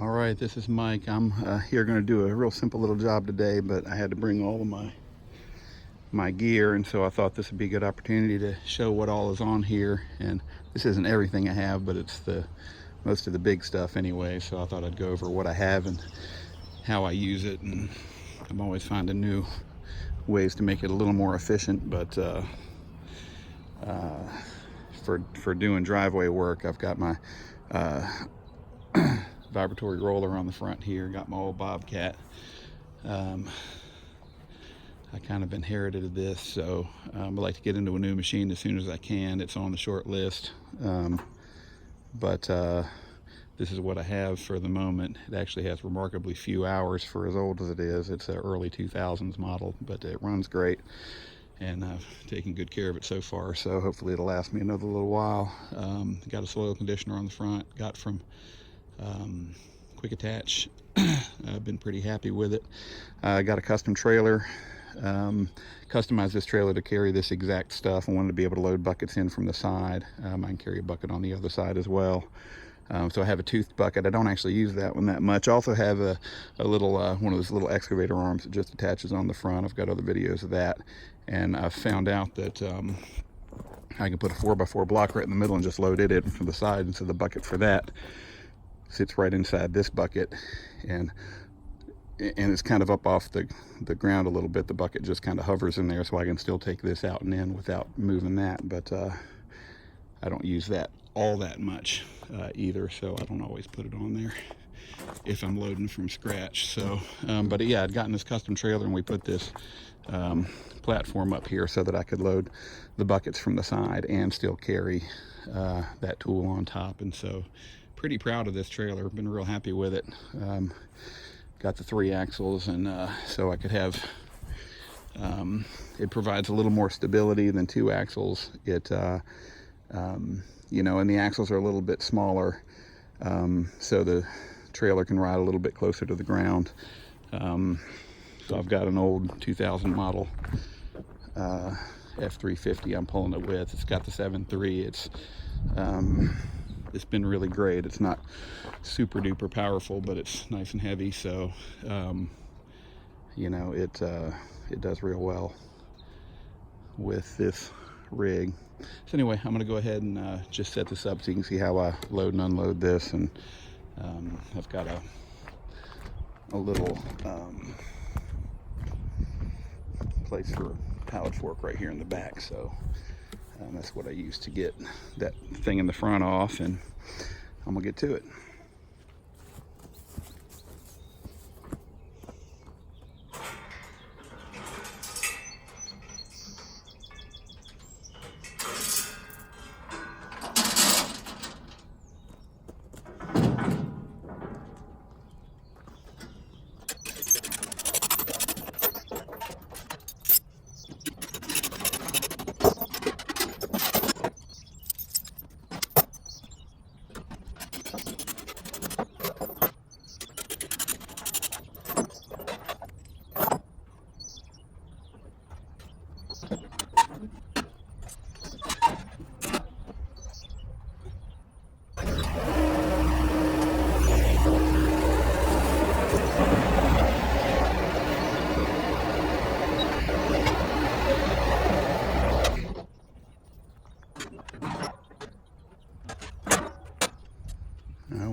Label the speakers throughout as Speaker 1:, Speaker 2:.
Speaker 1: All right, this is Mike. I'm here going to do a real simple little job today, but I had to bring all of my gear, and so I thought this would be a good opportunity to show what all is on here. And this isn't everything I have, but it's the most of the big stuff anyway, so I thought I'd go over what I have and how I use it. And I'm always finding new ways to make it a little more efficient, but for doing driveway work, I've got my vibratory roller on the front here, got my old Bobcat. I kind of inherited this, so I'd like to get into a new machine as soon as I can. It's on the short list, but this is what I have for the moment. It actually has remarkably few hours for as old as it is. It's an early 2000s model, but it runs great, and I've taken good care of it so far, so hopefully it'll last me another little while. Got a soil conditioner on the front, got from Quick Attach. I've been pretty happy with it. I got a custom trailer, customized this trailer to carry this exact stuff. I wanted to be able to load buckets in from the side. I can carry a bucket on the other side as well. So I have a toothed bucket. I don't actually use that one that much. I also have a little one of those little excavator arms that just attaches on the front. I've got other videos of that, and I've found out that I can put a 4x4 block right in the middle and just load it in from the side, and so the bucket for that sits right inside this bucket, and it's kind of up off the ground a little bit. The bucket just kind of hovers in there, so I can still take this out and in without moving that. But I don't use that all that much either, so I don't always put it on there if I'm loading from scratch. So but yeah, I'd gotten this custom trailer, and we put this platform up here so that I could load the buckets from the side and still carry that tool on top. And so pretty proud of this trailer. Been real happy with it. Got the 3 axles, and so I could have it provides a little more stability than 2 axles. It you know, and the axles are a little bit smaller, so the trailer can ride a little bit closer to the ground. So I've got an old 2000 model F350 I'm pulling it with. It's got the 7.3. It's been really great. It's not super duper powerful, but it's nice and heavy, so you know, it does real well with this rig. So anyway, I'm gonna go ahead and just set this up so you can see how I load and unload this. And I've got a little place for a pallet fork right here in the back, so that's what I use to get that thing in the front off, and I'm gonna get to it.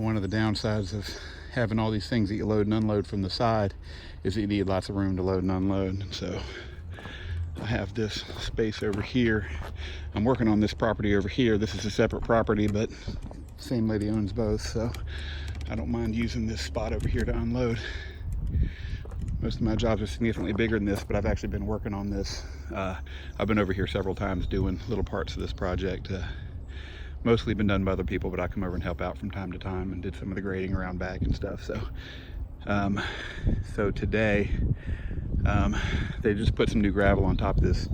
Speaker 1: One of the downsides of having all these things that you load and unload from the side is that you need lots of room to load and unload. And so I have this space over here. I'm working on this property over here. This is a separate property, but same lady owns both, so I don't mind using this spot over here to unload. Most of my jobs are significantly bigger than this, but I've actually been working on this. I've been over here several times doing little parts of this project. Mostly been done by other people, but I come over and help out from time to time and did some of the grading around back and stuff. So so today they just put some new gravel on top of this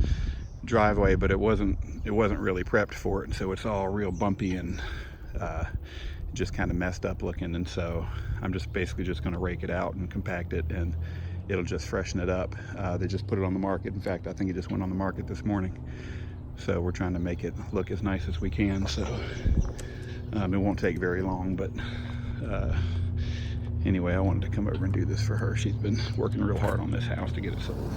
Speaker 1: driveway, but it wasn't really prepped for it, and so it's all real bumpy and just kind of messed up looking. And so I'm just basically just going to rake it out and compact it, and it'll just freshen it up. They just put it on the market. In fact, I think it just went on the market this morning. So we're trying to make it look as nice as we can. So it won't take very long, but Anyway, I wanted to come over and do this for her. She's been working real hard on this house to get it sold.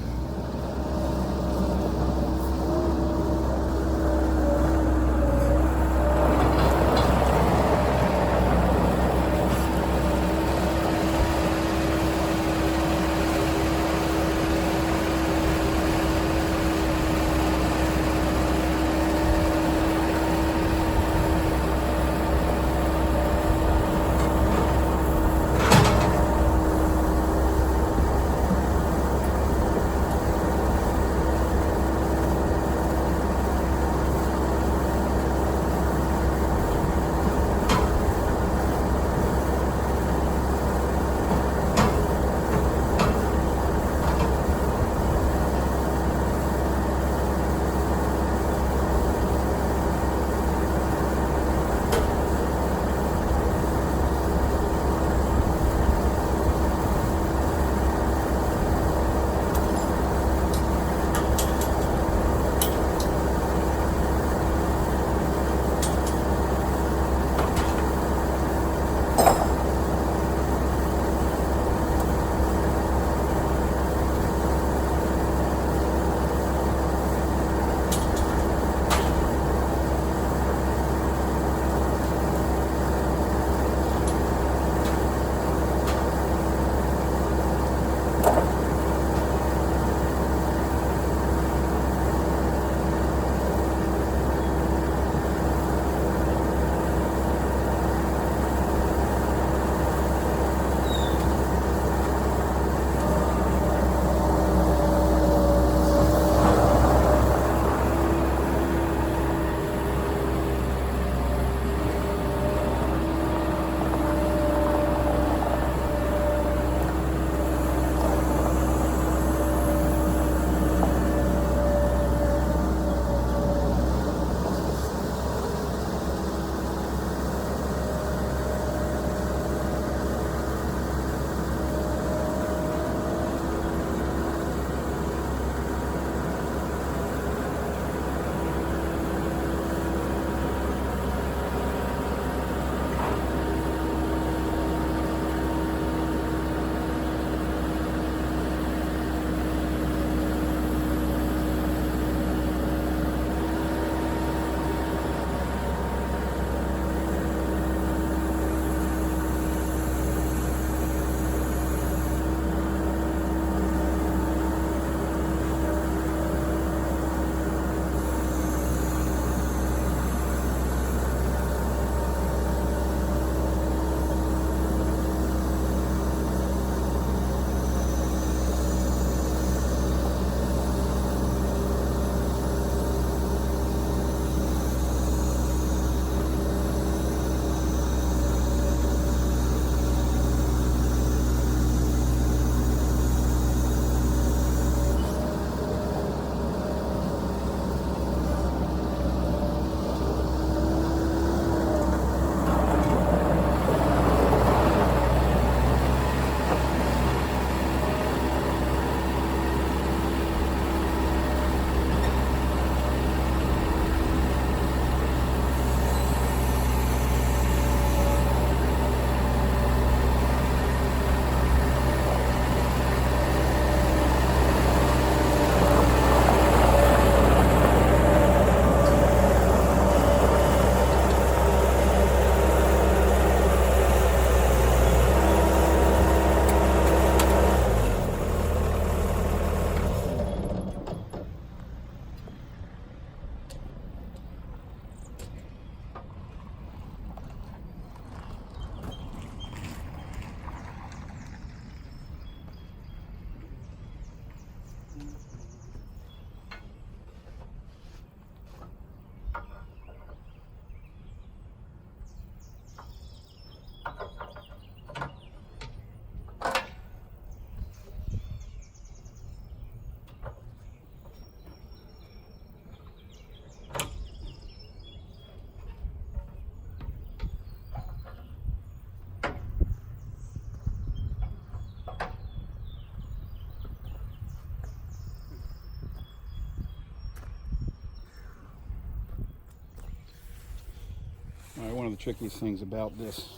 Speaker 1: All right, one of the trickiest things about this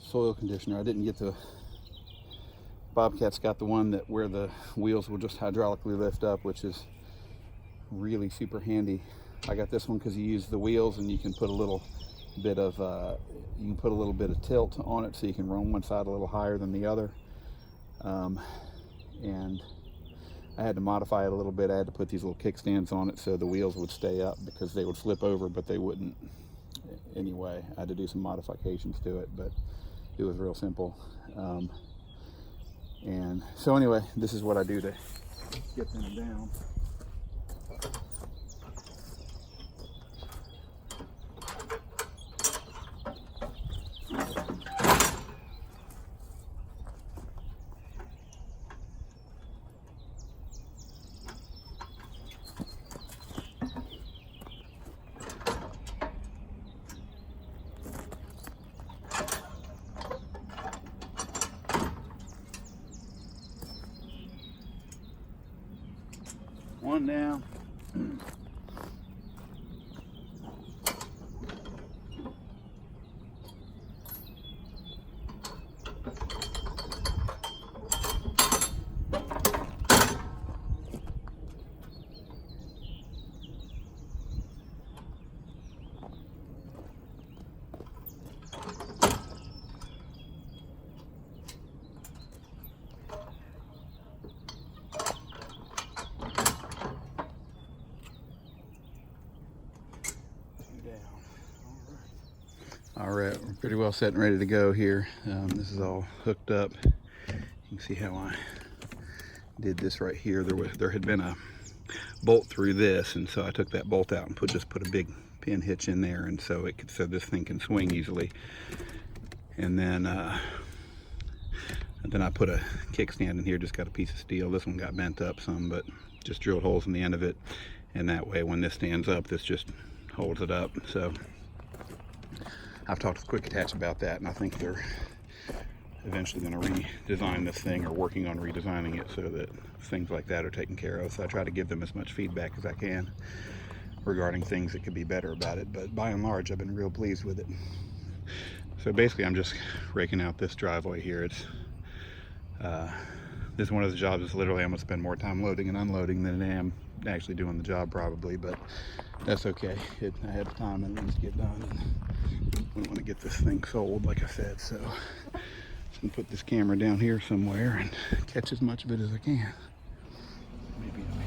Speaker 1: soil conditioner. I didn't get the Bobcat's got the one that where the wheels will just hydraulically lift up, which is really super handy. I got this one because you use the wheels and you can put a little bit of tilt on it, so you can roam one side a little higher than the other. And I had to modify it a little bit. I had to put these little kickstands on it so the wheels would stay up, because they would flip over, but they wouldn't anyway. I had to do some modifications to it, but it was real simple. And so anyway, this is what I do to get them down. One down. All right, we're pretty well set and ready to go here. This is all hooked up. You can see how I did this right here. There had been a bolt through this, and so I took that bolt out and put a big pin hitch in there, and so this thing can swing easily. And then I put a kickstand in here. Just got a piece of steel. This one got bent up some, but just drilled holes in the end of it, and that way when this stands up, this just holds it up. So I've talked with Quick Attach about that, and I think they're eventually going to redesign this thing, or working on redesigning it, so that things like that are taken care of. So I try to give them as much feedback as I can regarding things that could be better about it, but by and large I've been real pleased with it. So basically I'm just raking out this driveway here. It's this is one of the jobs that's literally I'm going to spend more time loading and unloading than I am actually doing the job probably, but that's okay. I had time and things get done, and we want to get this thing sold, like I said. So I'm going to put this camera down here somewhere and catch as much of it as I can. Maybe up here.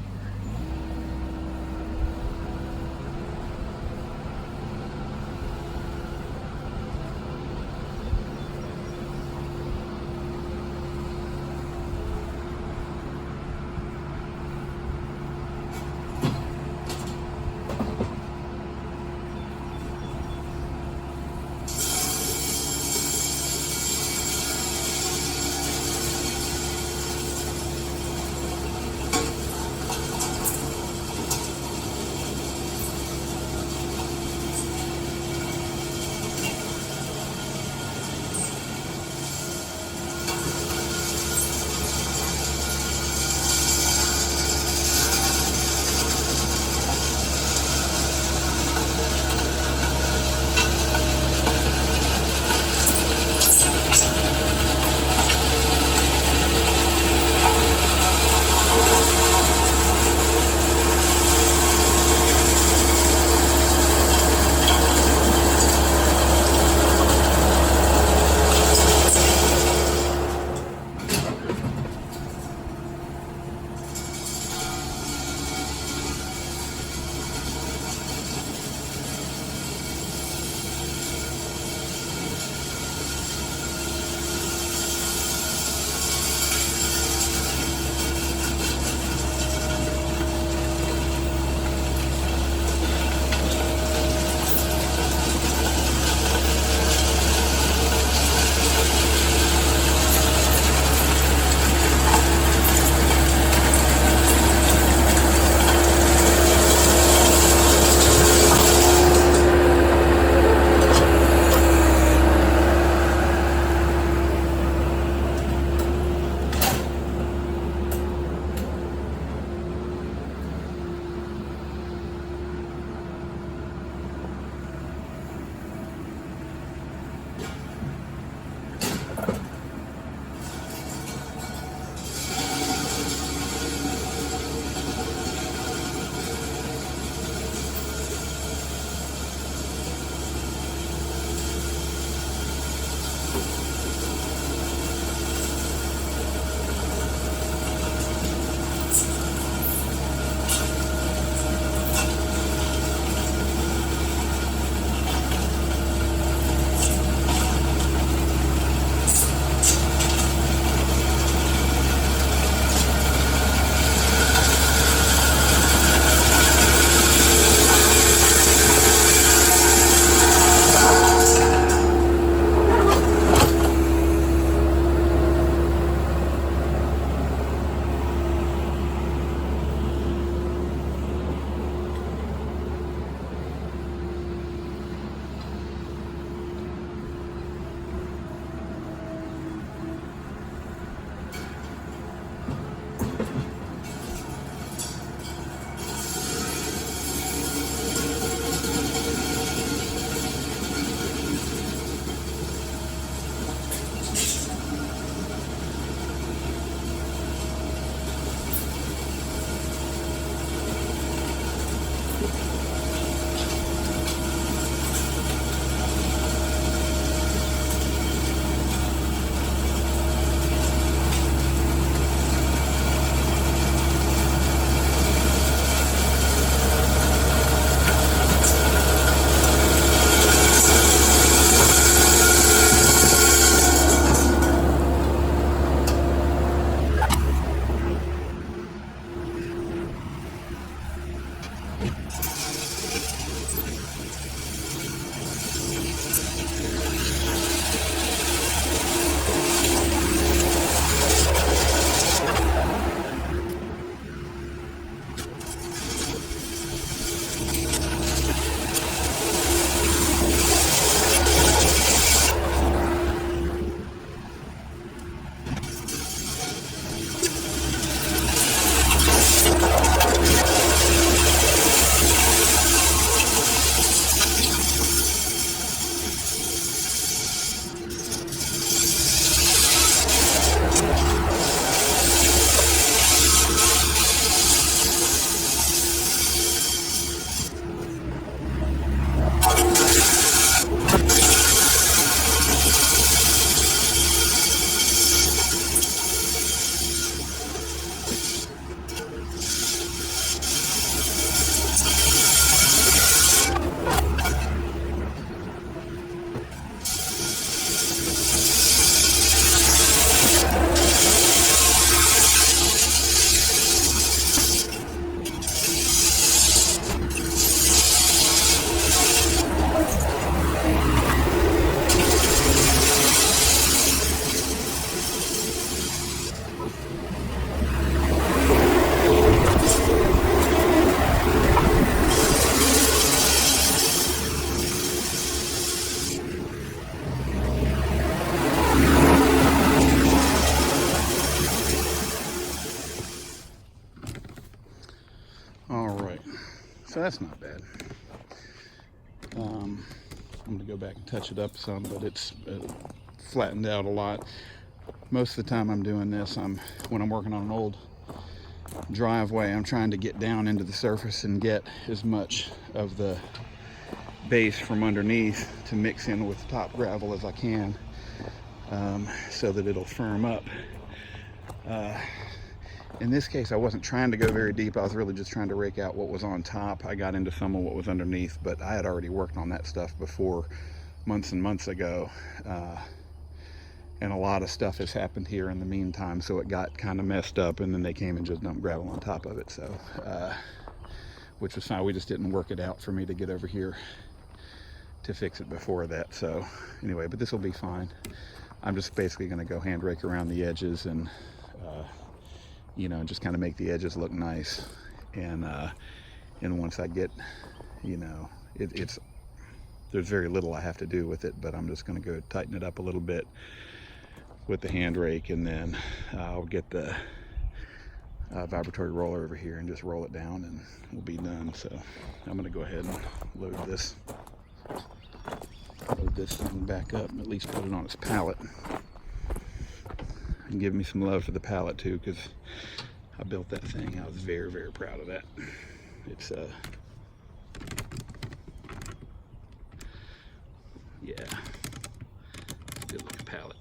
Speaker 1: So that's not bad. I'm gonna go back and touch it up some, but it's flattened out a lot. Most of the time I'm doing this, when I'm working on an old driveway, I'm trying to get down into the surface and get as much of the base from underneath to mix in with the top gravel as I can, so that it'll firm up. In this case, I wasn't trying to go very deep. I was really just trying to rake out what was on top. I got into some of what was underneath, but I had already worked on that stuff before, months and months ago. And a lot of stuff has happened here in the meantime, so it got kind of messed up, and then they came and just dumped gravel on top of it. So, which was fine. We just didn't work it out for me to get over here to fix it before that. So anyway, but this will be fine. I'm just basically going to go hand rake around the edges and you know, just kind of make the edges look nice. And once I get, you know, there's very little I have to do with it, but I'm just going to go tighten it up a little bit with the hand rake, and then I'll get the vibratory roller over here and just roll it down, and we'll be done. So I'm going to go ahead and load this thing back up, and at least put it on its pallet. And give me some love for the pallet too, because I built that thing. I was very, very proud of that. It's yeah, good looking pallet.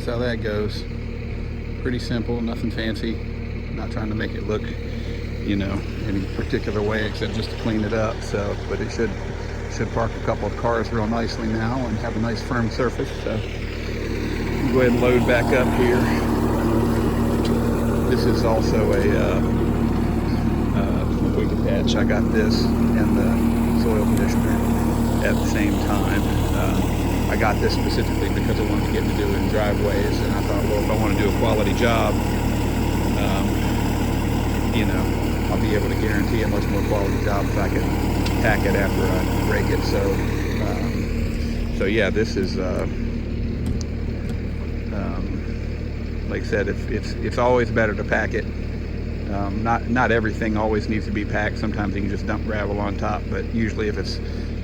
Speaker 1: that's how that goes. Pretty simple, nothing fancy. Not trying to make it look, you know, any particular way except just to clean it up. So, but it should park a couple of cars real nicely now and have a nice firm surface. So go ahead and load back up here. This is also a wicked patch. I got this and the soil conditioner at the same time. I got this specifically because I wanted to get to do it in driveways, and I thought, well, if I want to do a quality job, you know, I'll be able to guarantee a much more quality job if I can pack it after I break it. So yeah, this is like I said, it's always better to pack it. Not everything always needs to be packed. Sometimes you can just dump gravel on top, but usually if it's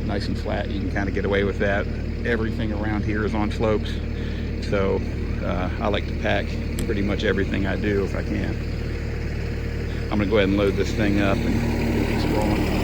Speaker 1: nice and flat, you can kind of get away with that. Everything around here is on slopes, so I like to pack pretty much everything I do if I can. I'm gonna go ahead and load this thing up and get this rolling.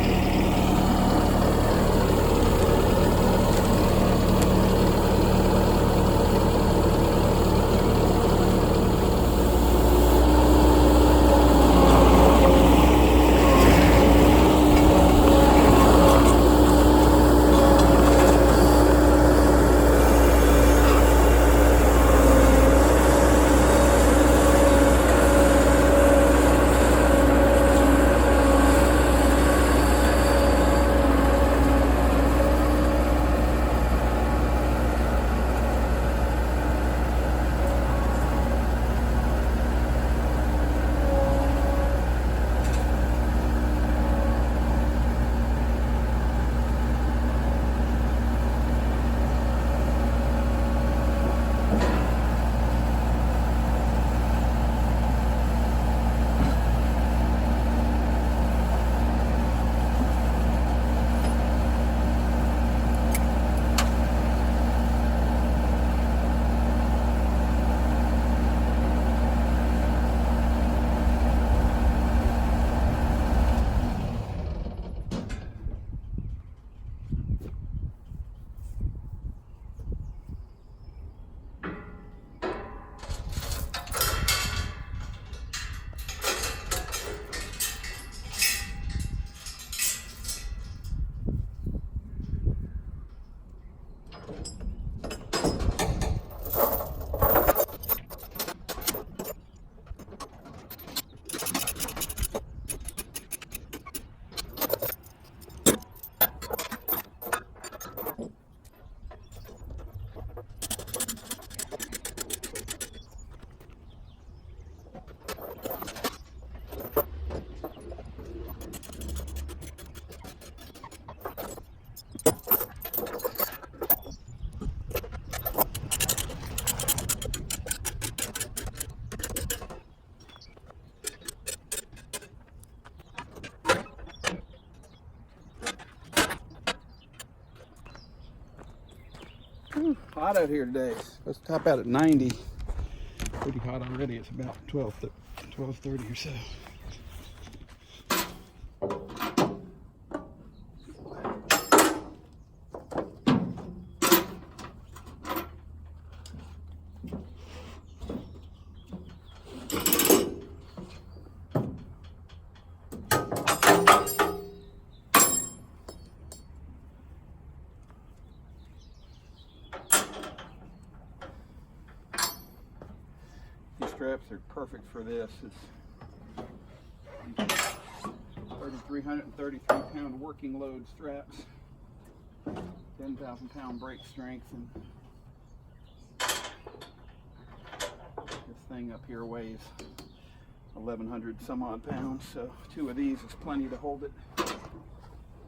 Speaker 1: Whew, hot out here today. Let's top out at 90. Pretty hot already. It's about 12:30 or so. Straps are perfect for this. It's 333 pound working load straps, 10,000 pound brake strength, and this thing up here weighs 1,100 some odd pounds, so 2 of these is plenty to hold it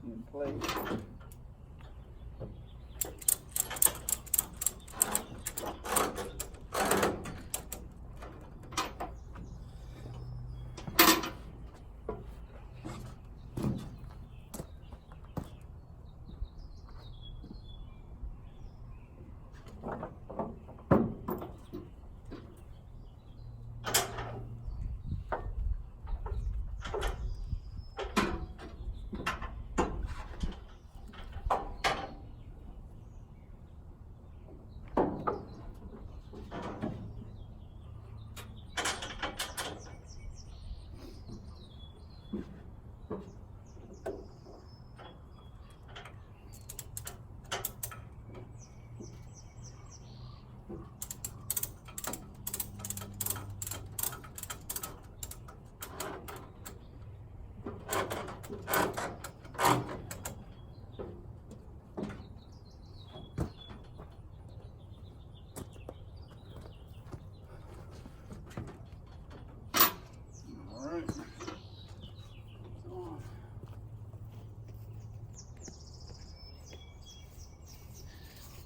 Speaker 1: in place.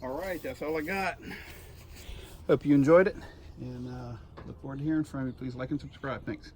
Speaker 1: All right, that's all I got. Hope you enjoyed it, and look forward to hearing from you. Please like and subscribe. Thanks.